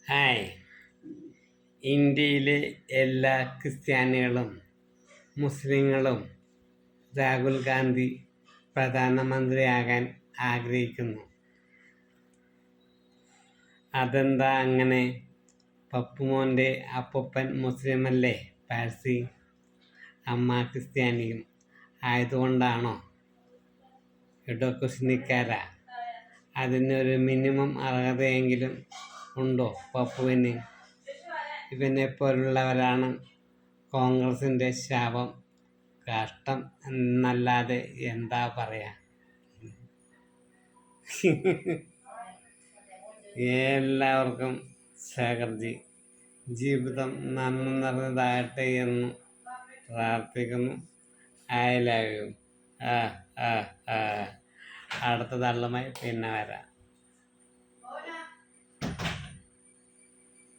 Hi. ഇന്ത്യയിലെ എല്ലാ ക്രിസ്ത്യാനികളും മുസ്ലിങ്ങളും രാഹുൽ ഗാന്ധി പ്രധാനമന്ത്രിയാകാൻ ആഗ്രഹിക്കുന്നു. അതെന്താ അങ്ങനെ? പപ്പുമോൻ്റെ അപ്പൂപ്പൻ മുസ്ലിമല്ലേ പാഴ്സി? അമ്മ ക്രിസ്ത്യാനിയും ആയതുകൊണ്ടാണോ? ഇടോക്കുശിനിക്കാരാ, അതിനൊരു മിനിമം അർഹതയെങ്കിലും ഉണ്ടോ പപ്പുവിന്? ഇവനെപ്പോലുള്ളവരാണ് കോൺഗ്രസിൻ്റെ ശാപം. കഷ്ടം എന്നല്ലാതെ എന്താ പറയാ. എല്ലാവർക്കും ശേഖർജി ജീവിതം നന്മ നിറഞ്ഞതാകട്ടെ എന്ന് പ്രാർത്ഥിക്കുന്നു. I love you. അടുത്ത തള്ളുമായി പിന്നെ വരാം.